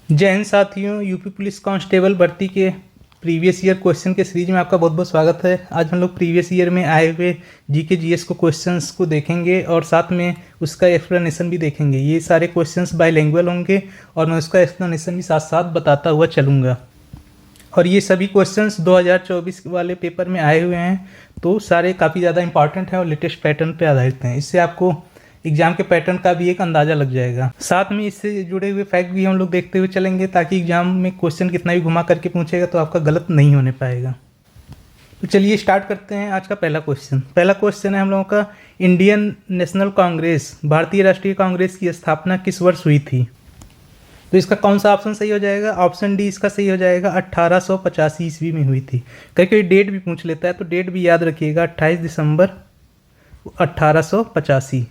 जय हिंद साथियों, UP police constable भर्ती के प्रीवियस ईयर क्वेश्चन के सीरीज में आपका बहुत बहुत स्वागत है। आज हम लोग प्रीवियस ईयर में आए हुए जीके जीएस को क्वेश्चंस को देखेंगे और साथ में उसका एक्सप्लेनेशन भी देखेंगे। ये सारे क्वेश्चंस बाईलैंग्वेज होंगे और मैं उसका एक्सप्लेनेशन भी साथ साथ बताता हुआ चलूँगा। और ये सभी क्वेश्चंस 2024 वाले पेपर में आए हुए हैं, तो सारे काफ़ी ज़्यादा इंपॉर्टेंट हैं और लेटेस्ट पैटर्न पे आधारित हैं। इससे आपको एग्जाम के पैटर्न का भी एक अंदाज़ा लग जाएगा। साथ में इससे जुड़े हुए फैक्ट भी हम लोग देखते हुए चलेंगे, ताकि एग्जाम में क्वेश्चन कितना भी घुमा करके पूछेगा तो आपका गलत नहीं होने पाएगा। तो चलिए स्टार्ट करते हैं आज का पहला क्वेश्चन। पहला क्वेश्चन है हम लोगों का, इंडियन नेशनल कांग्रेस, भारतीय राष्ट्रीय कांग्रेस की स्थापना किस वर्ष हुई थी? तो इसका कौन सा ऑप्शन सही हो जाएगा? ऑप्शन डी इसका सही हो जाएगा, 1885 ईस्वी में हुई थी। कहीं कहीं डेट भी पूछ लेता है तो डेट भी याद रखिएगा, 28 दिसंबर 1885।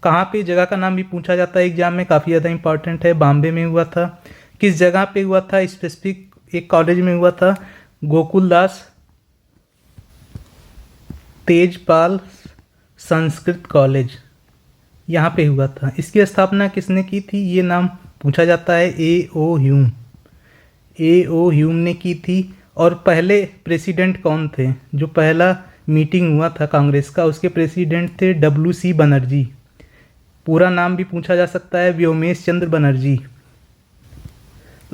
कहाँ पे जगह का नाम भी पूछा जाता है एग्जाम में, काफ़ी ज़्यादा इंपॉर्टेंट है। बॉम्बे में हुआ था। किस जगह पे हुआ था? स्पेसिफिक एक कॉलेज में हुआ था, गोकुलदास तेजपाल संस्कृत कॉलेज, यहाँ पे हुआ था। इसकी स्थापना किसने की थी? ये नाम पूछा जाता है, ए.ओ. ह्यूम। ए.ओ. ह्यूम ने की थी। और पहले प्रेसिडेंट कौन थे? जो पहला मीटिंग हुआ था कांग्रेस का, उसके प्रेसिडेंट थे W.C. बनर्जी। पूरा नाम भी पूछा जा सकता है, व्योमेश चंद्र बनर्जी।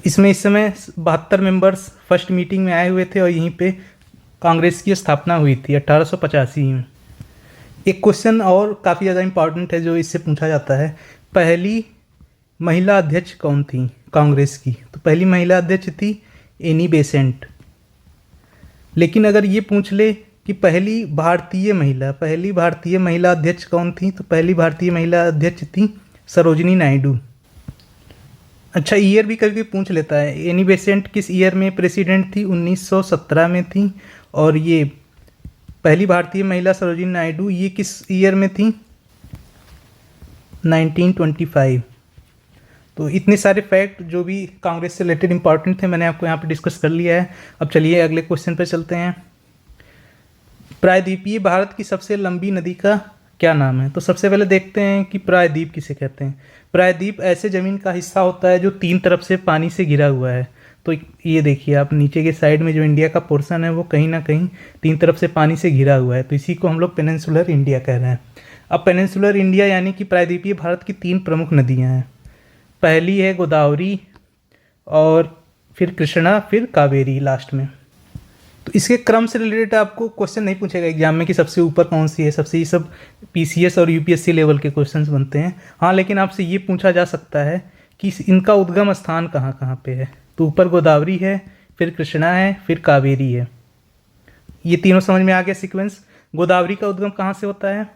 इसमें इस समय 72 मेंबर्स फर्स्ट मीटिंग में आए हुए थे और यहीं पे कांग्रेस की स्थापना हुई थी 1885 में। एक क्वेश्चन और काफ़ी ज़्यादा इंपॉर्टेंट है जो इससे पूछा जाता है, पहली महिला अध्यक्ष कौन थी कांग्रेस की? तो पहली महिला अध्यक्ष थी एनी बेसेंट। लेकिन अगर ये पूछ ले कि पहली भारतीय महिला अध्यक्ष कौन थी, तो पहली भारतीय महिला अध्यक्ष थी सरोजिनी नायडू। अच्छा, ईयर भी कभी पूछ लेता है, एनी बेसेंट किस ईयर में प्रेसिडेंट थी? 1917 में थी। और ये पहली भारतीय महिला सरोजिनी नायडू, ये किस ईयर में थी? 1925। तो इतने सारे फैक्ट जो भी कांग्रेस से रिलेटेड इंपॉर्टेंट थे मैंने आपको यहाँ पे डिस्कस कर लिया है। अब चलिए अगले क्वेश्चन पर चलते हैं। प्रायद्वीपीय भारत की सबसे लंबी नदी का क्या नाम है? तो सबसे पहले देखते हैं कि प्रायद्वीप किसे कहते हैं। प्रायद्वीप ऐसे ज़मीन का हिस्सा होता है जो तीन तरफ से पानी से घिरा हुआ है। तो ये देखिए आप, नीचे के साइड में जो इंडिया का पोर्शन है वो कहीं ना कहीं तीन तरफ से पानी से घिरा हुआ है, तो इसी को हम लोग पेनिनसुलर इंडिया कह रहे हैं। अब पेनिनसुलर इंडिया यानी कि प्रायद्वीपीय भारत की तीन प्रमुख नदियाँ हैं। पहली है गोदावरी, और फिर कृष्णा, फिर कावेरी लास्ट में। तो इसके क्रम से रिलेटेड आपको क्वेश्चन नहीं पूछेगा एग्जाम में कि सबसे ऊपर कौन सी है, सबसे, ये सब पीसीएस और यूपीएससी लेवल के क्वेश्चंस बनते हैं। हाँ, लेकिन आपसे ये पूछा जा सकता है कि इनका उद्गम स्थान कहाँ कहाँ पे है। तो ऊपर गोदावरी है, फिर कृष्णा है, फिर कावेरी है। ये तीनों समझ में आ गया सीक्वेंस। गोदावरी का उद्गम कहाँ से होता है?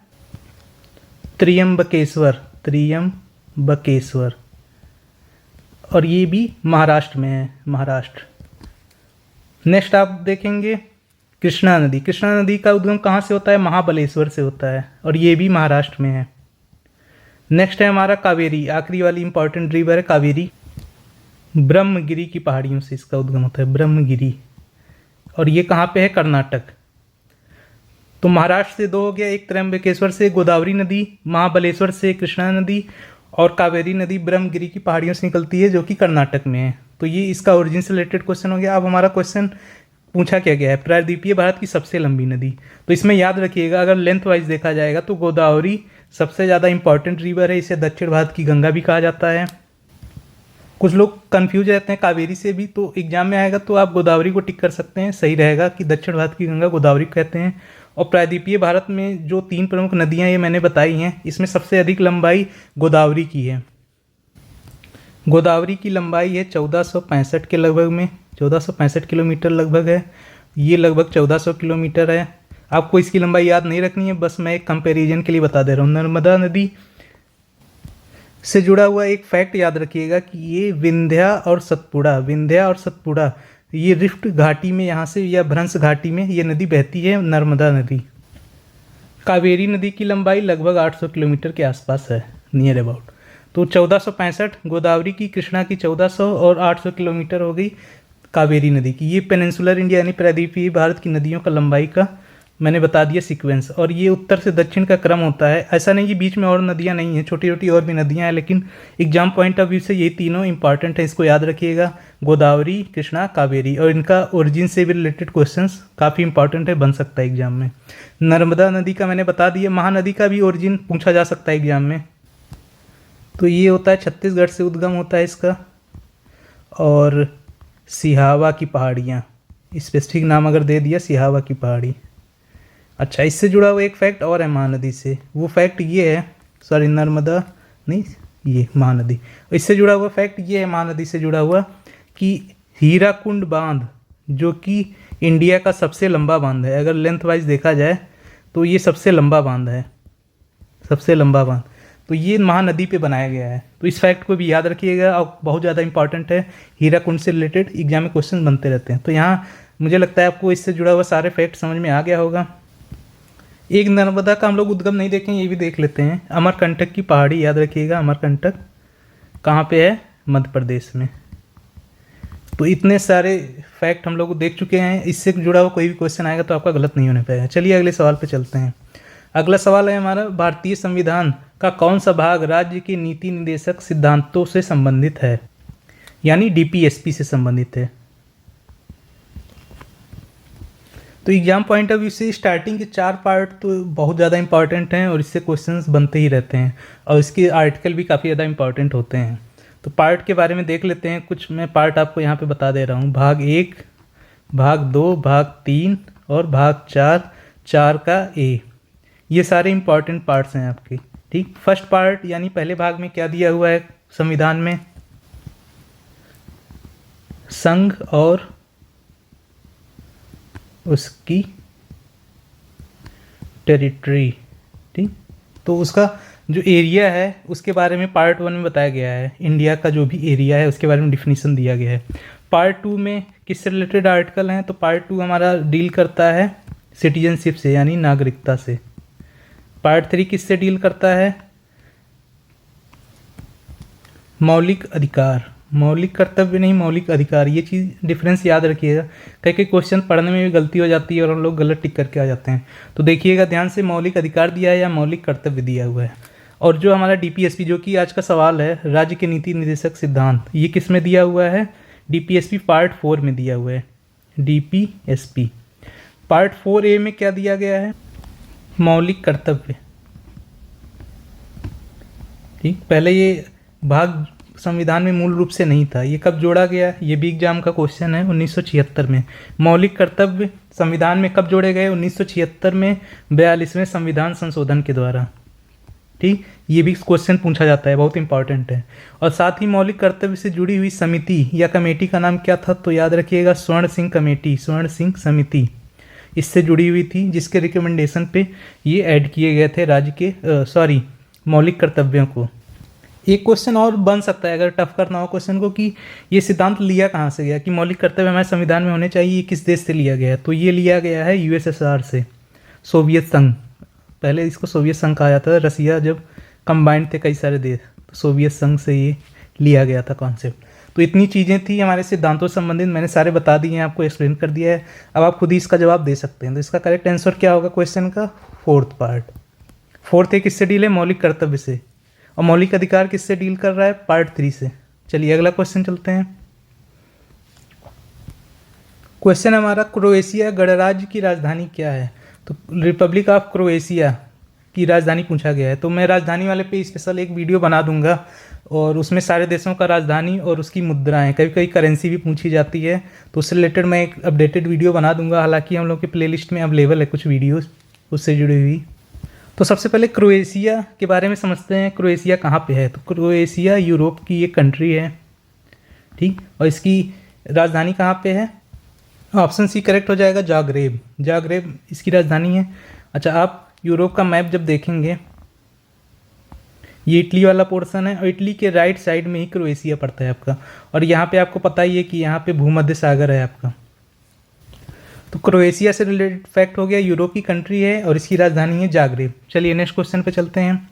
त्र्यंबकेश्वर, और ये भी महाराष्ट्र में है, महाराष्ट्र। नेक्स्ट आप देखेंगे कृष्णा नदी का उद्गम कहाँ से होता है? महाबलेश्वर से होता है, और ये भी महाराष्ट्र में है। नेक्स्ट है हमारा कावेरी, आखिरी वाली इंपॉर्टेंट रिवर है कावेरी। ब्रह्मगिरी की पहाड़ियों से इसका उद्गम होता है, ब्रह्मगिरी, और ये कहाँ पे है? कर्नाटक। तो महाराष्ट्र से दो हो गया, एक त्र्यंबकेश्वर से गोदावरी नदी, महाबलेश्वर से कृष्णा नदी, और कावेरी नदी ब्रह्मगिरी की पहाड़ियों से निकलती है जो कि कर्नाटक में है। तो ये इसका ओरिजिन से रिलेटेड क्वेश्चन हो गया। अब हमारा क्वेश्चन पूछा क्या गया है? प्रायद्वीपीय भारत की सबसे लंबी नदी। तो इसमें याद रखिएगा, अगर लेंथ वाइज देखा जाएगा तो गोदावरी सबसे ज़्यादा इंपॉर्टेंट रिवर है, इसे दक्षिण भारत की गंगा भी कहा जाता है। कुछ लोग कंफ्यूज रहते हैं कावेरी से भी, तो एग्जाम में आएगा तो आप गोदावरी को टिक कर सकते हैं, सही रहेगा कि दक्षिण भारत की गंगा गोदावरी कहते हैं। और प्रायद्वीपीय भारत में जो तीन प्रमुख नदियां ये मैंने बताई हैं, इसमें सबसे अधिक लंबाई गोदावरी की है। गोदावरी की लंबाई है 1465 के लगभग में, 1465 किलोमीटर लगभग है। ये लगभग 1400 किलोमीटर है। आपको इसकी लंबाई याद नहीं रखनी है, बस मैं एक कंपैरिजन के लिए बता दे रहा हूँ। नर्मदा नदी से जुड़ा हुआ एक फैक्ट याद रखिएगा कि ये विंध्या और सतपुड़ा, ये रिफ्ट घाटी में, यहाँ से या भ्रंश घाटी में ये नदी बहती है, नर्मदा नदी। कावेरी नदी की लंबाई लगभग 800 किलोमीटर के आसपास है, नियर अबाउट। तो 1465 गोदावरी की, कृष्णा की 1400, और 800 किलोमीटर हो गई कावेरी नदी की। ये पेनिनसुलर इंडिया यानी प्रायद्वीपीय भारत की नदियों का लंबाई का मैंने बता दिया सीक्वेंस। और ये उत्तर से दक्षिण का क्रम होता है। ऐसा नहीं कि बीच में और नदियाँ नहीं हैं, छोटी छोटी और भी नदियाँ हैं, लेकिन एग्जाम पॉइंट ऑफ व्यू से ये तीनों इंपॉर्टेंट है, इसको याद रखिएगा, गोदावरी, कृष्णा, कावेरी। और इनका ओरिजिन से भी रिलेटेड क्वेश्चंस काफ़ी इंपॉर्टेंट है, बन सकता है एग्जाम में। नर्मदा नदी का मैंने बता दिया, महानदी का भी ओरिजिन पूछा जा सकता है एग्जाम में। तो ये होता है छत्तीसगढ़ से उद्गम होता है इसका। और सिहावा की पहाड़ियाँ, स्पेसिफिक नाम अगर दे दिया, सिहावा की पहाड़ी। अच्छा, इससे जुड़ा हुआ एक फैक्ट और है महानदी से, वो फैक्ट ये है, सॉरी नर्मदा नहीं, ये महानदी। इससे जुड़ा हुआ फैक्ट ये है महानदी से जुड़ा हुआ कि हीराकुंड बांध, जो कि इंडिया का सबसे लंबा बांध है, अगर लेंथ वाइज देखा जाए तो ये सबसे लंबा बांध है, सबसे लंबा बांध। तो ये महानदी पे बनाया गया है। तो इस फैक्ट को भी याद रखिएगा, और बहुत ज़्यादा इंपॉर्टेंट है, हीराकुंड से रिलेटेड एग्जाम में क्वेश्चन बनते रहते हैं। तो यहाँ मुझे लगता है आपको इससे जुड़ा हुआ सारे फैक्ट समझ में आ गया होगा। एक नर्मदा का हम लोग उद्गम नहीं देखेंगे, ये भी देख लेते हैं। अमरकंटक की पहाड़ी याद रखिएगा, अमरकंटक कहाँ पे है, मध्य प्रदेश में। तो इतने सारे फैक्ट हम लोग देख चुके हैं, इससे जुड़ा हुआ कोई भी क्वेश्चन आएगा तो आपका गलत नहीं होने पाएगा। चलिए अगले सवाल पे चलते हैं। अगला सवाल है हमारा, भारतीय संविधान का कौन सा भाग राज्य के नीति निर्देशक सिद्धांतों से संबंधित है, यानी डीपीएसपी से संबंधित है। तो एग्जाम पॉइंट ऑफ व्यू से स्टार्टिंग के 4 पार्ट तो बहुत ज़्यादा इंपॉर्टेंट हैं और इससे क्वेश्चंस बनते ही रहते हैं, और इसके आर्टिकल भी काफ़ी ज़्यादा इंपॉर्टेंट होते हैं। तो पार्ट के बारे में देख लेते हैं कुछ, मैं पार्ट आपको यहाँ पे बता दे रहा हूँ। भाग 1, भाग 2, भाग 3 और भाग 4, 4 का ए, ये सारे इंपॉर्टेंट पार्ट्स हैं आपके। ठीक, फर्स्ट पार्ट यानी पहले भाग में क्या दिया हुआ है संविधान में, संघ और उसकी टेरिटरी। ठीक, तो उसका जो एरिया है उसके बारे में पार्ट 1 में बताया गया है, इंडिया का जो भी एरिया है उसके बारे में डिफिनीशन दिया गया है। पार्ट 2 में किससे रिलेटेड आर्टिकल हैं, तो पार्ट 2 हमारा डील करता है सिटीजनशिप से, यानी नागरिकता से। पार्ट 3 किससे डील करता है, मौलिक अधिकार, मौलिक कर्तव्य नहीं, मौलिक अधिकार। ये चीज़ डिफरेंस याद रखिएगा, कई कई क्वेश्चन पढ़ने में भी गलती हो जाती है और हम लोग गलत टिक करके आ जाते हैं। तो देखिएगा ध्यान से, मौलिक अधिकार दिया है या मौलिक कर्तव्य दिया हुआ है। और जो हमारा डीपीएसपी, जो कि आज का सवाल है, राज्य के नीति निर्देशक सिद्धांत, ये किस में दिया हुआ है, डीपीएसपी पार्ट 4 में दिया हुआ है। डीपीएसपी पार्ट 4A में क्या दिया गया है, मौलिक कर्तव्य। ठीक, पहले ये भाग संविधान में मूल रूप से नहीं था, ये कब जोड़ा गया, ये भी एग्जाम का क्वेश्चन है 1976 में। मौलिक कर्तव्य संविधान में कब जोड़े गए, 1976 में 42वें संविधान संशोधन के द्वारा। ठीक, ये भी क्वेश्चन पूछा जाता है, बहुत इंपॉर्टेंट है। और साथ ही मौलिक कर्तव्य से जुड़ी हुई समिति या कमेटी का नाम क्या था, तो याद रखिएगा स्वर्ण सिंह कमेटी, स्वर्ण सिंह समिति इससे जुड़ी हुई थी, जिसके रिकमेंडेशन पे ये ऐड किए गए थे राज्य के मौलिक कर्तव्यों को। एक क्वेश्चन और बन सकता है अगर टफ करना हो क्वेश्चन को, कि ये सिद्धांत लिया कहाँ से गया, कि मौलिक कर्तव्य हमारे संविधान में होने चाहिए, ये किस देश से लिया गया है, तो ये लिया गया है यूएसएसआर से, सोवियत संघ। पहले इसको सोवियत संघ कहा जाता था, रसिया जब कंबाइंड थे कई सारे देश, तो सोवियत संघ से ये लिया गया था कॉन्सेप्ट। तो इतनी चीज़ें थी हमारे सिद्धांतों से संबंधित, मैंने सारे बता दिए हैं, आपको एक्सप्लेन कर दिया है। अब आप खुद ही इसका जवाब दे सकते हैं। तो इसका करेक्ट आंसर क्या होगा क्वेश्चन का, 4th पार्ट। 4th किससे डील है, मौलिक कर्तव्य से। और मौलिक अधिकार किससे डील कर रहा है, पार्ट 3 से। चलिए अगला क्वेश्चन चलते हैं। क्वेश्चन हमारा, क्रोएशिया गणराज्य की राजधानी क्या है, तो रिपब्लिक ऑफ क्रोएशिया की राजधानी पूछा गया है। तो मैं राजधानी वाले पे स्पेशल एक वीडियो बना दूंगा, और उसमें सारे देशों का राजधानी और उसकी मुद्राएं, कभी कभी करेंसी भी पूछी जाती है, तो उससे रिलेटेड मैं एक अपडेटेड वीडियो बना दूंगा। हालांकि हम लोग के प्लेलिस्ट में अवेलेबल है कुछ वीडियोस उससे जुड़ी हुई। तो सबसे पहले क्रोएशिया के बारे में समझते हैं, क्रोएशिया कहाँ पे है। तो क्रोएशिया यूरोप की एक कंट्री है, ठीक, और इसकी राजधानी कहाँ पे है, ऑप्शन सी करेक्ट हो जाएगा, जाग्रेब। जाग्रेब इसकी राजधानी है। अच्छा, आप यूरोप का मैप जब देखेंगे, ये इटली वाला पोर्शन है, और इटली के राइट साइड में ही क्रोएशिया पड़ता है आपका। और यहाँ पे आपको पता ही है कि यहाँ पे भूमध्य सागर है आपका। तो क्रोएशिया से रिलेटेड फैक्ट हो गया, यूरोप की कंट्री है और इसकी राजधानी है जाग्रेब। चलिए नेक्स्ट क्वेश्चन पे चलते हैं।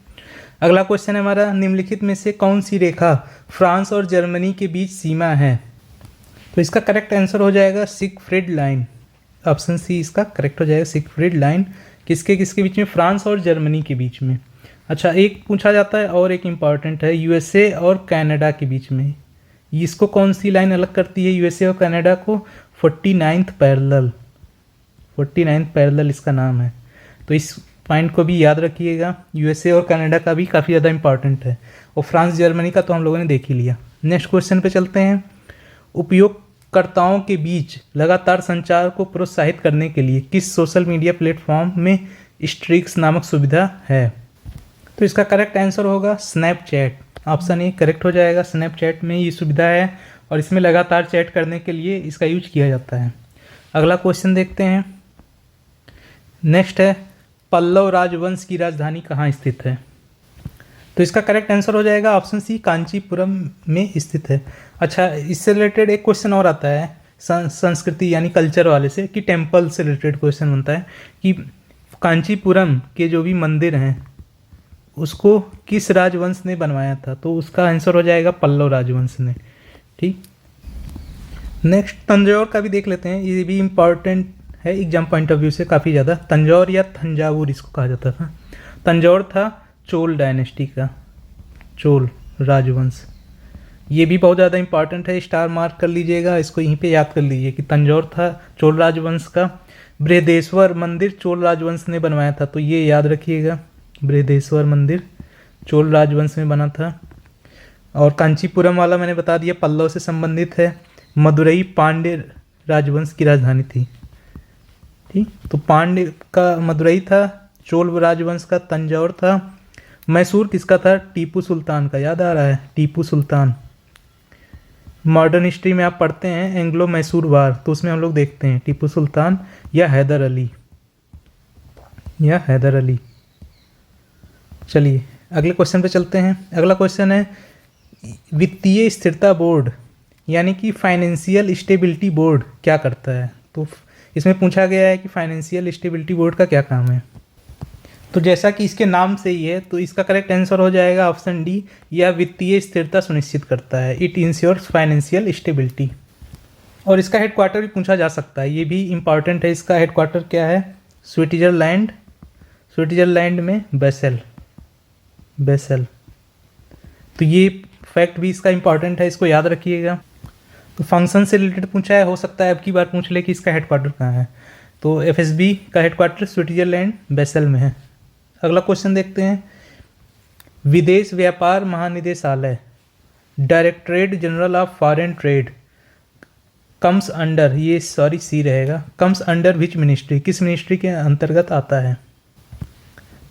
अगला क्वेश्चन है हमारा, निम्नलिखित में से कौन सी रेखा फ्रांस और जर्मनी के बीच सीमा है। तो इसका करेक्ट आंसर हो जाएगा सिगफ्रीड लाइन। ऑप्शन सी इसका करेक्ट हो जाएगा। सिगफ्रीड लाइन किसके किसके बीच में? फ्रांस और जर्मनी के बीच में। अच्छा, एक पूछा जाता है और एक इम्पॉर्टेंट है, यूएसए और कनाडा के बीच में इसको कौन सी लाइन अलग करती है यूएसए और कनाडा को? 49th पैरेलल, 49th पैरेलल इसका नाम है। तो इस पॉइंट को भी याद रखिएगा। यूएसए और कनाडा का भी काफ़ी ज़्यादा इंपॉर्टेंट है, और फ्रांस जर्मनी का तो हम लोगों ने देख ही लिया। नेक्स्ट क्वेश्चन पे चलते हैं। उपयोगकर्ताओं के बीच लगातार संचार को प्रोत्साहित करने के लिए किस सोशल मीडिया प्लेटफॉर्म में स्ट्रीक्स नामक सुविधा है? तो इसका करेक्ट आंसर होगा स्नैपचैट। ऑप्शन ए करेक्ट हो जाएगा। स्नैपचैट में ये सुविधा है और इसमें लगातार चैट करने के लिए इसका यूज किया जाता है। अगला क्वेश्चन देखते हैं। नेक्स्ट है, पल्लव राजवंश की राजधानी कहाँ स्थित है? तो इसका करेक्ट आंसर हो जाएगा ऑप्शन सी, कांचीपुरम में स्थित है। अच्छा, इससे रिलेटेड एक क्वेश्चन और आता है संस्कृति यानी कल्चर वाले से, कि टेम्पल से रिलेटेड क्वेश्चन बनता है कि कांचीपुरम के जो भी मंदिर हैं उसको किस राजवंश ने बनवाया था? तो उसका आंसर हो जाएगा पल्लव राजवंश ने। ठीक, नेक्स्ट तंजौर का भी देख लेते हैं। ये भी इम्पॉर्टेंट है एग्जाम पॉइंट ऑफ व्यू से काफ़ी ज़्यादा। तंजौर या तंजावुर इसको कहा जाता था। तंजौर था चोल डायनेस्टी का, चोल राजवंश। ये भी बहुत ज़्यादा इंपॉर्टेंट है, स्टार मार्क कर लीजिएगा, इसको यहीं पे याद कर लीजिए कि तंजौर था चोल राजवंश का। बृहदेश्वर मंदिर चोल राजवंश ने बनवाया था, तो ये याद रखिएगा, बृहदेश्वर मंदिर चोल राजवंश में बना था। और कांचीपुरम वाला मैंने बता दिया पल्लव से संबंधित है। मदुरई पांड्य राजवंश की राजधानी थी। ठीक, तो पांड्य का मदुरई था, चोल राजवंश का तंजौर था। मैसूर किसका था? टीपू सुल्तान का। याद आ रहा है, टीपू सुल्तान। मॉडर्न हिस्ट्री में आप पढ़ते हैं एंग्लो मैसूर वार, तो उसमें हम लोग देखते हैं टीपू सुल्तान या हैदर अली, या हैदर अली। चलिए अगले क्वेश्चन पे चलते हैं। अगला क्वेश्चन है, वित्तीय स्थिरता बोर्ड यानी कि फाइनेंशियल स्टेबिलिटी बोर्ड क्या करता है? तो इसमें पूछा गया है कि फाइनेंशियल स्टेबिलिटी बोर्ड का क्या काम है। तो जैसा कि इसके नाम से ही है, तो इसका करेक्ट आंसर हो जाएगा ऑप्शन डी, यह वित्तीय स्थिरता सुनिश्चित करता है। It ensures financial stability. और इसका हेडक्वार्टर भी पूछा जा सकता है, ये भी इंपॉर्टेंट है। इसका हेडक्वार्टर क्या है? स्विट्जरलैंड, स्विट्जरलैंड में बेसेल, बेसेल। तो ये फैक्ट भी इसका इंपॉर्टेंट है, इसको याद रखिएगा। तो फंक्शन से रिलेटेड पूछा है, हो सकता है अब की बार पूछ ले कि इसका हेडक्वार्टर कहाँ है। तो एफएसबी का हेडक्वार्टर स्विट्जरलैंड बेसेल में है। अगला क्वेश्चन देखते हैं। विदेश व्यापार महानिदेशालय, directorate general of foreign trade comes under, ये सॉरी सी रहेगा, कम्स अंडर विच मिनिस्ट्री, किस मिनिस्ट्री के अंतर्गत आता है?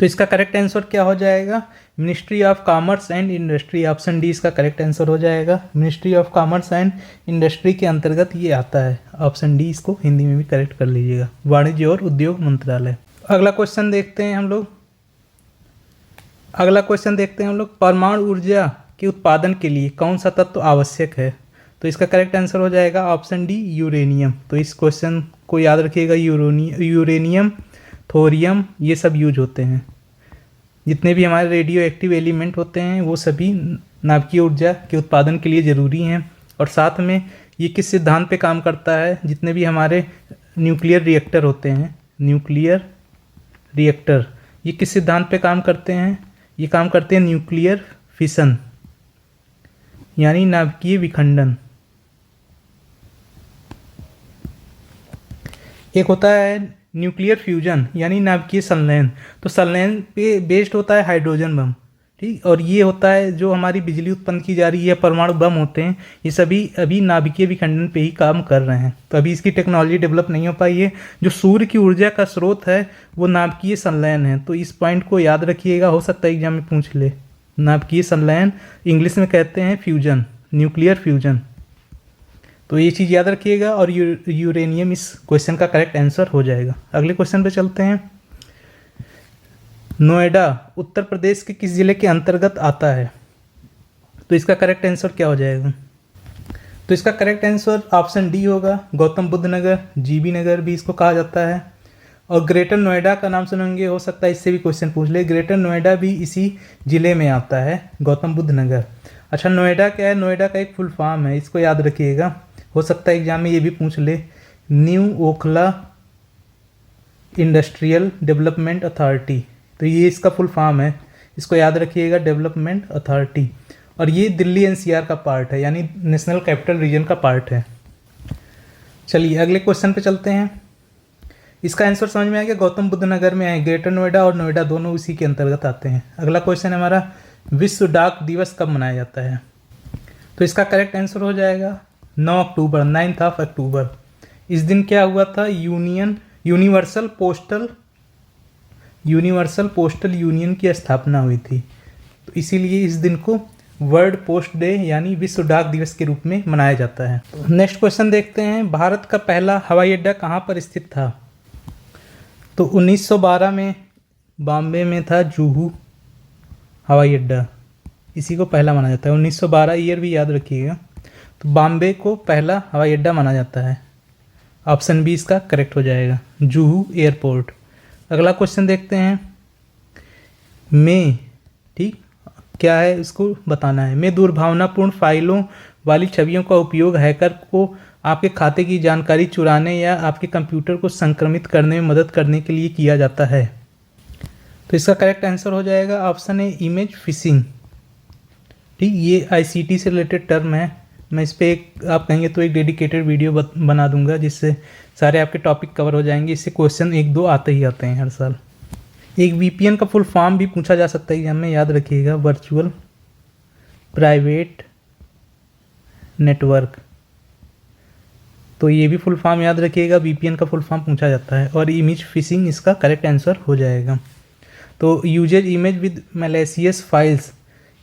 तो इसका करेक्ट आंसर क्या हो जाएगा? Ministry of commerce and industry. Option D इसका करेक्ट आंसर हो जाएगा। Ministry of commerce and industry के अंतर्गत ये आता है। ऑप्शन डी इसको हिंदी में भी करेक्ट कर लीजिएगा, वाणिज्य और उद्योग मंत्रालय। अगला क्वेश्चन देखते हैं हम लोग। परमाणु ऊर्जा के उत्पादन के लिए कौन सा तत्व आवश्यक है? तो इसका करेक्ट आंसर हो जाएगा ऑप्शन डी, यूरेनियम। तो इस क्वेश्चन को याद रखिएगा, यूरेनियम, थोरियम, ये सब यूज होते हैं। जितने भी हमारे रेडियो एक्टिव एलिमेंट होते हैं वो सभी नाभिकीय ऊर्जा के उत्पादन के लिए ज़रूरी हैं। और साथ में ये किस सिद्धांत पे काम करता है? जितने भी हमारे न्यूक्लियर रिएक्टर होते हैं, न्यूक्लियर रिएक्टर, ये किस सिद्धांत पे काम करते हैं? ये काम करते हैं न्यूक्लियर फिशन यानी नाभिकीय विखंडन। एक होता है न्यूक्लियर फ्यूजन यानी नाभिकीय संलयन। तो संलयन पे बेस्ड होता है हाइड्रोजन बम, ठीक। और ये होता है जो हमारी बिजली उत्पन्न की जा रही है, परमाणु बम होते हैं, ये सभी अभी नाभिकीय विखंडन पे ही काम कर रहे हैं। तो अभी इसकी टेक्नोलॉजी डेवलप नहीं हो पाई है। जो सूर्य की ऊर्जा का स्रोत है वो नाभिकीय संलयन है। तो इस पॉइंट को याद रखिएगा, हो सकता है एग्जाम में पूछ ले। नाभिकीय संलयन इंग्लिश में कहते हैं फ्यूजन, न्यूक्लियर फ्यूजन। तो ये चीज़ याद रखिएगा और यूरेनियम इस क्वेश्चन का करेक्ट आंसर हो जाएगा। अगले क्वेश्चन पे चलते हैं। नोएडा उत्तर प्रदेश के किस जिले के अंतर्गत आता है? तो इसका करेक्ट आंसर क्या हो जाएगा? तो इसका करेक्ट आंसर ऑप्शन डी होगा, गौतम बुद्ध नगर, जीबी नगर भी इसको कहा जाता है। और ग्रेटर नोएडा का नाम सुनेंगे, हो सकता है इससे भी क्वेश्चन पूछ ले। ग्रेटर नोएडा भी इसी जिले में आता है, गौतम बुद्ध नगर। अच्छा, नोएडा क्या है? नोएडा का एक फुल फॉर्म है, इसको याद रखिएगा, हो सकता है एग्जाम में ये भी पूछ ले। New Okhla industrial development authority. तो ये इसका फुल फॉर्म है, इसको याद रखिएगा, डेवलपमेंट अथॉरिटी। और ये दिल्ली एनसीआर का पार्ट है, यानी नेशनल कैपिटल रीजन का पार्ट है। चलिए अगले क्वेश्चन पे चलते हैं। इसका आंसर समझ में आ गया, गौतम बुद्ध नगर में है। ग्रेटर नोएडा और नोएडा दोनों उसी के अंतर्गत आते हैं। अगला क्वेश्चन है हमारा, विश्व डाक दिवस कब मनाया जाता है? तो इसका करेक्ट आंसर हो जाएगा 9 अक्टूबर, 9 अक्टूबर। इस दिन क्या हुआ था? यूनिवर्सल पोस्टल यूनियन की स्थापना हुई थी, तो इसीलिए इस दिन को वर्ल्ड पोस्ट डे यानी विश्व डाक दिवस के रूप में मनाया जाता है। नेक्स्ट क्वेश्चन देखते हैं, भारत का पहला हवाई अड्डा कहाँ पर स्थित था? तो 1912 में बॉम्बे में था जुहू हवाई अड्डा, इसी को पहला माना जाता है। 1912 ईयर भी याद रखिएगा। तो बॉम्बे को पहला हवाई अड्डा माना जाता है। ऑप्शन बी इसका करेक्ट हो जाएगा, जुहू एयरपोर्ट। अगला क्वेश्चन देखते हैं, में, ठीक क्या है उसको बताना है। में दुर्भावनापूर्ण फाइलों वाली छवियों का उपयोग हैकर को आपके खाते की जानकारी चुराने या आपके कंप्यूटर को संक्रमित करने में मदद करने के लिए किया जाता है। तो इसका करेक्ट आंसर हो जाएगा ऑप्शन ए, इमेज फिशिंग। ठीक, ये आईसीटी से रिलेटेड टर्म है। मैं इस पर एक, आप कहेंगे तो एक डेडिकेटेड वीडियो बना दूंगा, जिससे सारे आपके टॉपिक कवर हो जाएंगे। इससे क्वेश्चन 1-2 आते ही आते हैं हर साल। एक वीपीएन का फुल फॉर्म भी पूछा जा सकता है एग्जाम में, याद रखिएगा, वर्चुअल प्राइवेट नेटवर्क। तो ये भी फुल फॉर्म याद रखिएगा, वीपीएन का फुल फॉर्म पूछा जाता है। और इमेज फिशिंग इसका करेक्ट आंसर हो जाएगा। तो uses image with malicious files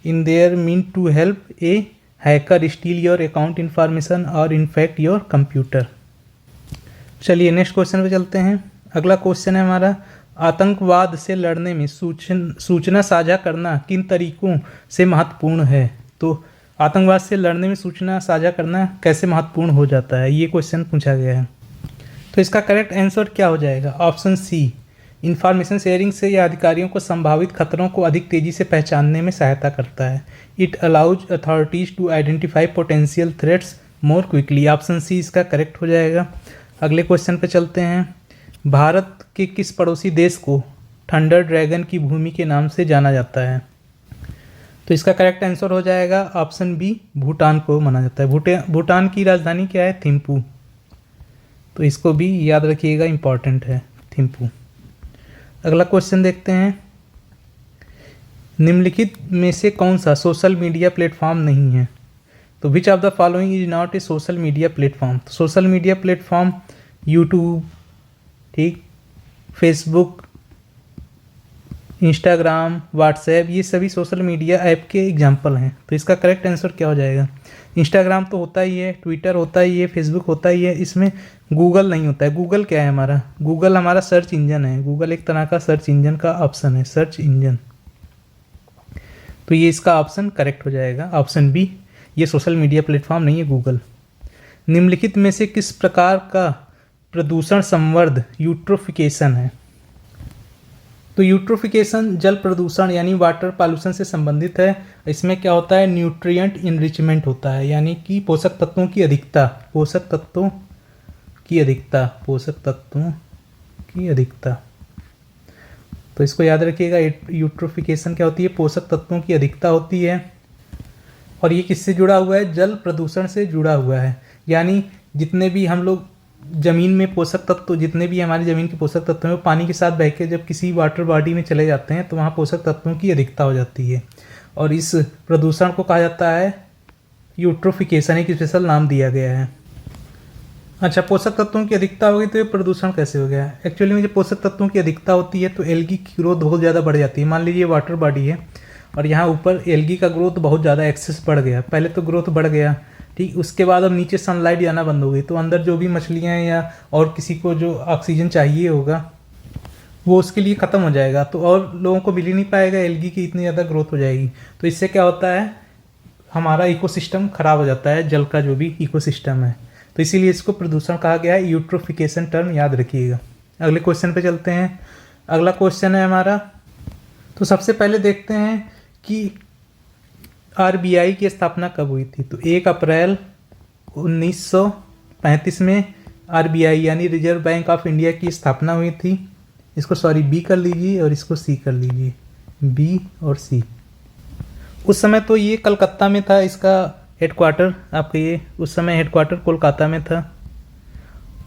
in there mean to help a hacker steal your account information और इन्फेक्ट योर कंप्यूटर। चलिए नेक्स्ट क्वेश्चन पे चलते हैं। अगला क्वेश्चन है हमारा, आतंकवाद से लड़ने में सूचना साझा करना किन तरीकों से महत्वपूर्ण है? तो आतंकवाद से लड़ने में सूचना साझा करना कैसे महत्वपूर्ण हो जाता है, ये क्वेश्चन पूछा गया है। तो इसका करेक्ट आंसर क्या हो जाएगा? ऑप्शन सी, इंफॉर्मेशन शेयरिंग से यह अधिकारियों को संभावित खतरों को अधिक तेजी से पहचानने में सहायता करता है। It allows authorities to identify potential threats more quickly. Option C इसका करेक्ट हो जाएगा। अगले क्वेश्चन पे चलते हैं। भारत के किस पड़ोसी देश को थंडर ड्रैगन की भूमि के नाम से जाना जाता है? तो इसका करेक्ट आंसर हो जाएगा ऑप्शन बी, भूटान को माना जाता है। भूटान की राजधानी क्या है? थिम्पू। तो इसको भी याद रखिएगा, इंपॉर्टेंट है थिम्पू। अगला क्वेश्चन देखते हैं, निम्नलिखित में से कौन सा सोशल मीडिया प्लेटफॉर्म नहीं है? तो which of the following is not a social media platform? तो सोशल मीडिया प्लेटफॉर्म यूट्यूब, ठीक, फेसबुक, इंस्टाग्राम, व्हाट्सएप, ये सभी सोशल मीडिया ऐप के एग्जाम्पल हैं। तो इसका करेक्ट आंसर क्या हो जाएगा? इंस्टाग्राम तो होता ही है, ट्विटर होता ही है, फेसबुक होता ही है, इसमें गूगल नहीं होता है। गूगल क्या है हमारा? गूगल हमारा सर्च इंजन है। गूगल एक तरह का सर्च इंजन का ऑप्शन है, सर्च इंजन। तो ये इसका ऑप्शन करेक्ट हो जाएगा, ऑप्शन बी। ये सोशल मीडिया प्लेटफॉर्म नहीं है गूगल। निम्नलिखित में से किस प्रकार का प्रदूषण संवर्ध यूट्रोफिकेशन है? तो यूट्रोफिकेशन जल प्रदूषण यानी वाटर पॉल्यूशन से संबंधित है। इसमें क्या होता है? न्यूट्रिएंट इनरिचमेंट होता है, यानी कि पोषक तत्वों की अधिकता, पोषक तत्वों की अधिकता। तो इसको याद रखिएगा, यूट्रोफिकेशन क्या होती है? पोषक तत्वों की अधिकता होती है। और ये किससे जुड़ा हुआ है? जल प्रदूषण से जुड़ा हुआ है। यानी जितने भी हम लोग ज़मीन में पोषक तत्व, जितने भी हमारी ज़मीन के पोषक तत्व हैं, वो पानी के साथ बह के जब किसी वाटर बॉडी में चले जाते हैं तो वहाँ पोषक तत्वों की अधिकता हो जाती है। और इस प्रदूषण को कहा जाता है यूट्रोफिकेशन, एक स्पेशल नाम दिया गया है। अच्छा, पोषक तत्वों की अधिकता होगी तो ये प्रदूषण कैसे हो गया? एक्चुअली में जब पोषक तत्वों की अधिकता होती है तो एल्गी की ग्रोथ बहुत ज़्यादा बढ़ जाती है। मान लीजिए वाटर बॉडी है और यहाँ ऊपर एल्गी का ग्रोथ बहुत ज़्यादा एक्सेस बढ़ गया। पहले तो ग्रोथ बढ़ गया, ठीक, उसके बाद अब नीचे सनलाइट जाना बंद हो गई, तो अंदर जो भी मछलियाँ हैं या और किसी को जो ऑक्सीजन चाहिए होगा वो उसके लिए ख़त्म हो जाएगा, तो और लोगों को मिल ही नहीं पाएगा, एल्गी की इतनी ज़्यादा ग्रोथ हो जाएगी। तो इससे क्या होता है? हमारा इकोसिस्टम ख़राब हो जाता है, जल का जो भी इकोसिस्टम है। तो इसीलिए इसको प्रदूषण कहा गया है। यूट्रोफिकेशन टर्म याद रखिएगा। अगले क्वेश्चन पे चलते हैं। अगला क्वेश्चन है हमारा, तो सबसे पहले देखते हैं कि आरबीआई की स्थापना कब हुई थी? तो 1 अप्रैल 1935 में आरबीआई यानी रिजर्व बैंक ऑफ इंडिया की स्थापना हुई थी। इसको सॉरी बी कर लीजिए और इसको सी कर लीजिए, बी और सी। उस समय तो ये कलकत्ता में था, इसका हेडक्वार्टर आपका ये उस समय हेडक्वार्टर कोलकाता में था,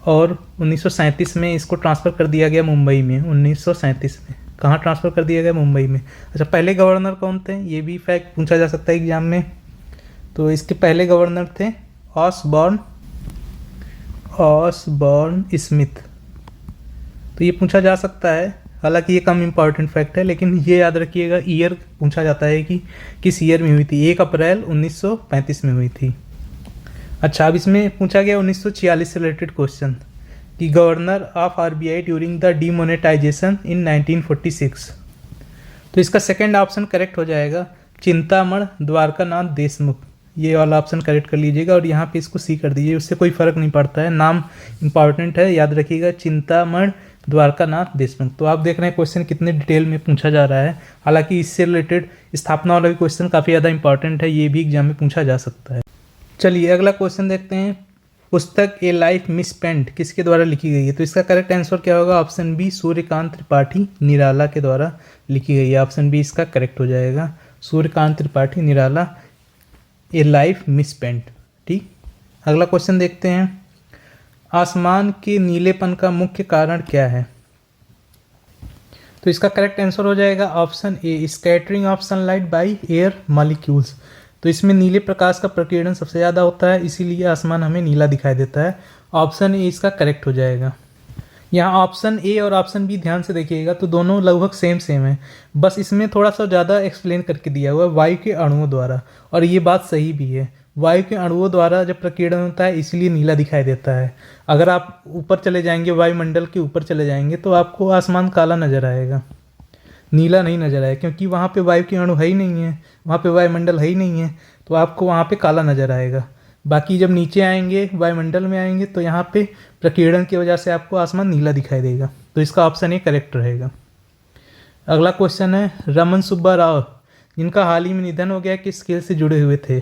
और 1937 में इसको ट्रांसफ़र कर दिया गया मुंबई में। 1937 में कहाँ ट्रांसफ़र कर दिया गया? मुंबई में। अच्छा, पहले गवर्नर कौन थे? ये भी फैक्ट पूछा जा सकता है एग्जाम में। तो इसके पहले गवर्नर थे ऑसबॉर्न स्मिथ। तो ये पूछा जा सकता है, हालांकि ये कम इम्पॉर्टेंट फैक्ट है, लेकिन ये याद रखिएगा ईयर पूछा जाता है कि किस ईयर में हुई थी। 1 अप्रैल 1935 में हुई थी। अच्छा, अब इसमें पूछा गया 1946 से रिलेटेड क्वेश्चन कि governor of RBI during the demonetisation in 1946। तो इसका सेकंड ऑप्शन करेक्ट हो जाएगा, चिंतामण द्वारकानाथ देशमुख। ये वाला ऑप्शन करेक्ट कर लीजिएगा और यहाँ पे इसको सी कर दीजिए, उससे कोई फ़र्क नहीं पड़ता है, नाम इंपॉर्टेंट है, याद रखिएगा चिंतामण द्वारकानाथ देशमुख। तो आप देख रहे हैं क्वेश्चन कितने डिटेल में पूछा जा रहा है। हालांकि इससे रिलेटेड स्थापना वाला भी क्वेश्चन काफ़ी ज़्यादा इंपॉर्टेंट है, ये भी एग्जाम में पूछा जा सकता है। चलिए अगला क्वेश्चन देखते हैं। पुस्तक ए लाइफ मिसस्पेंट किसके द्वारा लिखी गई है? तो इसका करेक्ट आंसर क्या होगा? ऑप्शन बी, सूर्यकांत त्रिपाठी निराला के द्वारा लिखी गई है। ऑप्शन बी इसका करेक्ट हो जाएगा, सूर्यकांत त्रिपाठी निराला, ए लाइफ मिसस्पेंट। ठीक, अगला क्वेश्चन देखते हैं। आसमान के नीलेपन का मुख्य कारण क्या है? तो इसका करेक्ट आंसर हो जाएगा option A, scattering of sunlight by air molecules. तो इसमें नीले प्रकाश का प्रकीर्णन सबसे ज़्यादा होता है, इसीलिए आसमान हमें नीला दिखाई देता है। ऑप्शन ए इसका करेक्ट हो जाएगा। यहाँ ऑप्शन ए और ऑप्शन बी ध्यान से देखिएगा तो दोनों लगभग सेम है, बस इसमें थोड़ा सा ज़्यादा एक्सप्लेन करके दिया हुआ है वायु के अणुओं द्वारा, और ये बात सही भी है। वायु के अणुओं द्वारा जब प्रकीर्णन होता है इसीलिए नीला दिखाई देता है। अगर आप ऊपर चले जाएंगे, वायुमंडल के ऊपर चले जाएंगे, तो आपको आसमान काला नज़र आएगा, नीला नहीं नज़र आएगा, क्योंकि वहाँ पे वायु के अणु है ही नहीं है, वहाँ पे वायुमंडल है ही नहीं है, तो आपको वहाँ पे काला नज़र आएगा। बाकी जब नीचे आएंगे, वायुमंडल में आएंगे, तो यहाँ पे प्रकीर्णन की वजह से आपको आसमान नीला दिखाई देगा। तो इसका ऑप्शन ए करेक्ट रहेगा। अगला क्वेश्चन है, रमन सुब्बा राव जिनका हाल ही में निधन हो गया, किस खेल से जुड़े हुए थे?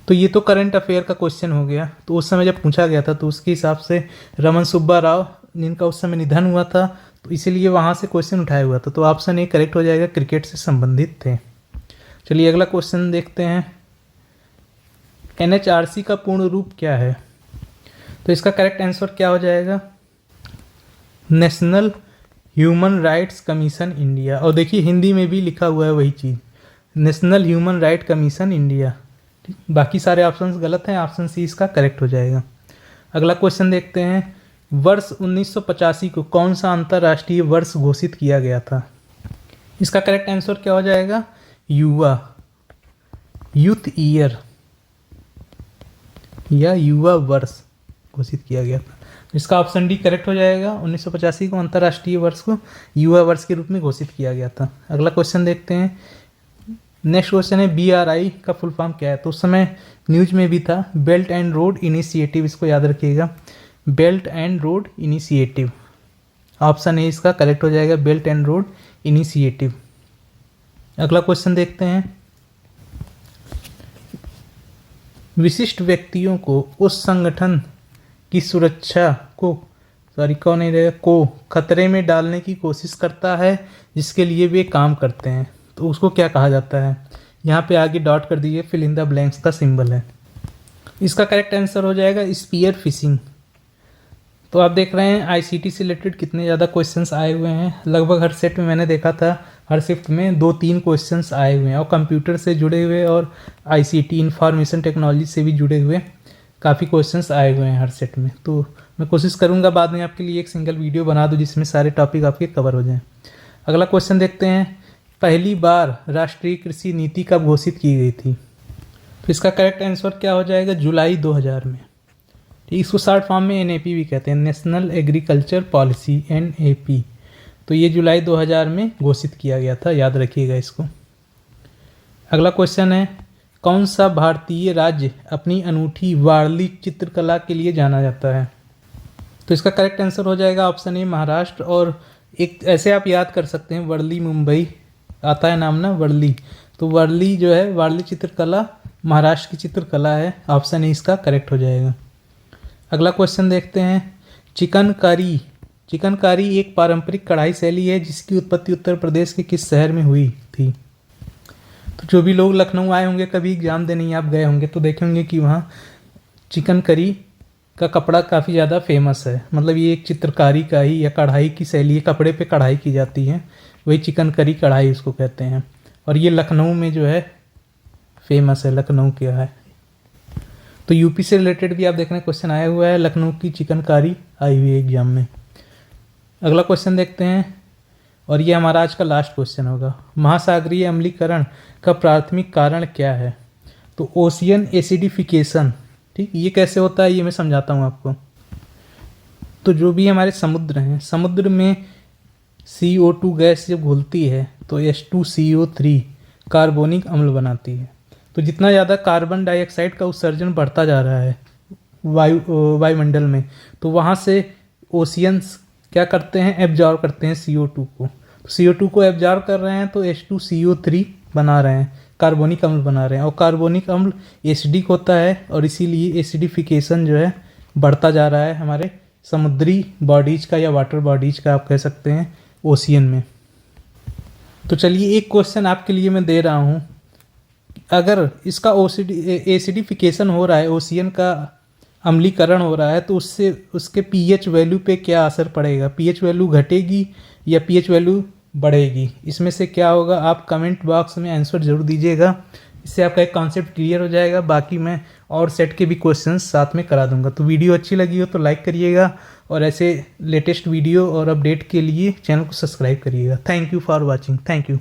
तो ये तो करंट अफेयर का क्वेश्चन हो गया, तो उस समय जब पूछा गया था तो उसके हिसाब से रमन सुब्बा राव जिनका उस समय निधन हुआ था, तो इसीलिए वहाँ से क्वेश्चन उठाया हुआ था। तो ऑप्शन ए करेक्ट हो जाएगा, क्रिकेट से संबंधित थे। चलिए अगला क्वेश्चन देखते हैं। NHRC का पूर्ण रूप क्या है? तो इसका करेक्ट आंसर क्या हो जाएगा? National human rights commission India. और देखिए हिंदी में भी लिखा हुआ है वही चीज़, national human right commission India. ठीक, बाकी सारे ऑप्शंस गलत हैं, ऑप्शन सी इसका करेक्ट हो जाएगा। अगला क्वेश्चन देखते हैं। वर्ष 1985 को कौन सा अंतर्राष्ट्रीय वर्ष घोषित किया गया था? इसका करेक्ट आंसर क्या हो जाएगा? यूथ ईयर या युवा वर्ष घोषित किया गया था। इसका ऑप्शन डी करेक्ट हो जाएगा। 1985 को अंतर्राष्ट्रीय वर्ष को युवा वर्ष के रूप में घोषित किया गया था। अगला क्वेश्चन देखते हैं। नेक्स्ट क्वेश्चन है, BRI का फुल फॉर्म क्या है? तो उस समय न्यूज में भी था, बेल्ट एंड रोड इनिशिएटिव, इसको याद रखिएगा, belt and road initiative. Option A इसका करेक्ट हो जाएगा, बेल्ट एंड रोड इनिशिएटिव। अगला क्वेश्चन देखते हैं। विशिष्ट व्यक्तियों को उस संगठन की सुरक्षा को खतरे में डालने की कोशिश करता है जिसके लिए वे काम करते हैं, तो उसको क्या कहा जाता है? यहाँ पे आगे डॉट कर दीजिए, फिल इन द ब्लैंक्स का सिंबल है। इसका करेक्ट आंसर हो जाएगा स्पीयर फिशिंग। तो आप देख रहे हैं ICT से रिलेटेड कितने ज़्यादा क्वेश्चंस आए हुए हैं। लगभग हर सेट में मैंने देखा था, हर शिफ्ट में 2-3 क्वेश्चंस आए हुए हैं, और कंप्यूटर से जुड़े हुए और ICT इंफॉर्मेशन टेक्नोलॉजी से भी जुड़े हुए काफ़ी क्वेश्चंस आए हुए हैं हर सेट में। तो मैं कोशिश करूँगा बाद में आपके लिए एक सिंगल वीडियो बना दूँ जिसमें सारे टॉपिक आपके कवर हो जाएँ। अगला क्वेश्चन देखते हैं। पहली बार राष्ट्रीय कृषि नीति कब घोषित की गई थी? तो इसका करेक्ट आंसर क्या हो जाएगा? जुलाई 2000 में। ठीक, इसको शॉर्ट फॉर्म में NAP भी कहते हैं, नेशनल एग्रीकल्चर पॉलिसी, NAP। तो ये जुलाई 2000 में घोषित किया गया था, याद रखिएगा इसको। अगला क्वेश्चन है, कौन सा भारतीय राज्य अपनी अनूठी वारली चित्रकला के लिए जाना जाता है? तो इसका करेक्ट आंसर हो जाएगा ऑप्शन ए, महाराष्ट्र। और एक ऐसे आप याद कर सकते हैं, वर्ली मुंबई आता है नाम ना, वर्ली। तो वर्ली जो है, वारली चित्रकला महाराष्ट्र की चित्रकला है। ऑप्शन ए इसका करेक्ट हो जाएगा। अगला क्वेश्चन देखते हैं। चिकनकारी चिकनकारी एक पारंपरिक कढ़ाई शैली है जिसकी उत्पत्ति उत्तर प्रदेश के किस शहर में हुई थी? तो जो भी लोग लखनऊ आए होंगे कभी एग्जाम देने आप गए होंगे तो देखे होंगे कि वहाँ चिकन करी का कपड़ा काफ़ी ज़्यादा फेमस है। मतलब ये एक चित्रकारी का ही या कढ़ाई की शैली है, कपड़े पे कढ़ाई की जाती है, वही चिकन करी कढ़ाई उसको कहते हैं। और ये लखनऊ में जो है फेमस है, लखनऊ क्या है। तो यूपी से रिलेटेड भी आप देख रहे हैं क्वेश्चन आया हुआ है, लखनऊ की चिकनकारी आई हुई है एग्जाम में। अगला क्वेश्चन देखते हैं और ये हमारा आज का लास्ट क्वेश्चन होगा। महासागरीय अम्लीकरण का प्राथमिक कारण क्या है? तो ओशियन एसिडिफिकेशन। ठीक, ये कैसे होता है ये मैं समझाता हूँ आपको। तो जो भी हमारे समुद्र हैं, समुद्र में CO2 गैस जब घुलती है तो H2CO3 कार्बोनिक अम्ल बनाती है। तो जितना ज़्यादा कार्बन डाइऑक्साइड का उत्सर्जन बढ़ता जा रहा है वायुमंडल में, तो वहाँ से ओशियंस क्या करते हैं, एब्जॉर्ब करते हैं CO2 को। तो CO2 को एब्जॉर्ब कर रहे हैं तो H2CO3 बना रहे हैं, कार्बोनिक अम्ल बना रहे हैं। और कार्बोनिक अम्ल एसिडिक होता है और इसीलिए एसिडिफिकेशन जो है बढ़ता जा रहा है हमारे समुद्री बॉडीज का या वाटर बॉडीज का आप कह सकते हैं ओशियन में। तो चलिए एक क्वेश्चन आपके लिए मैं दे रहा हूँ, अगर इसका एसिडिफिकेशन हो रहा है, ओशियन का अम्लीकरण हो रहा है, तो उससे उसके pH वैल्यू पे क्या असर पड़ेगा? pH वैल्यू घटेगी या pH वैल्यू बढ़ेगी? इसमें से क्या होगा? आप कमेंट बॉक्स में आंसर जरूर दीजिएगा, इससे आपका एक कॉन्सेप्ट क्लियर हो जाएगा। बाकी मैं और सेट के भी क्वेश्चंस साथ में करा दूंगा। तो वीडियो अच्छी लगी हो तो लाइक करिएगा और ऐसे लेटेस्ट वीडियो और अपडेट के लिए चैनल को सब्सक्राइब करिएगा। Thank you for watching. Thank you.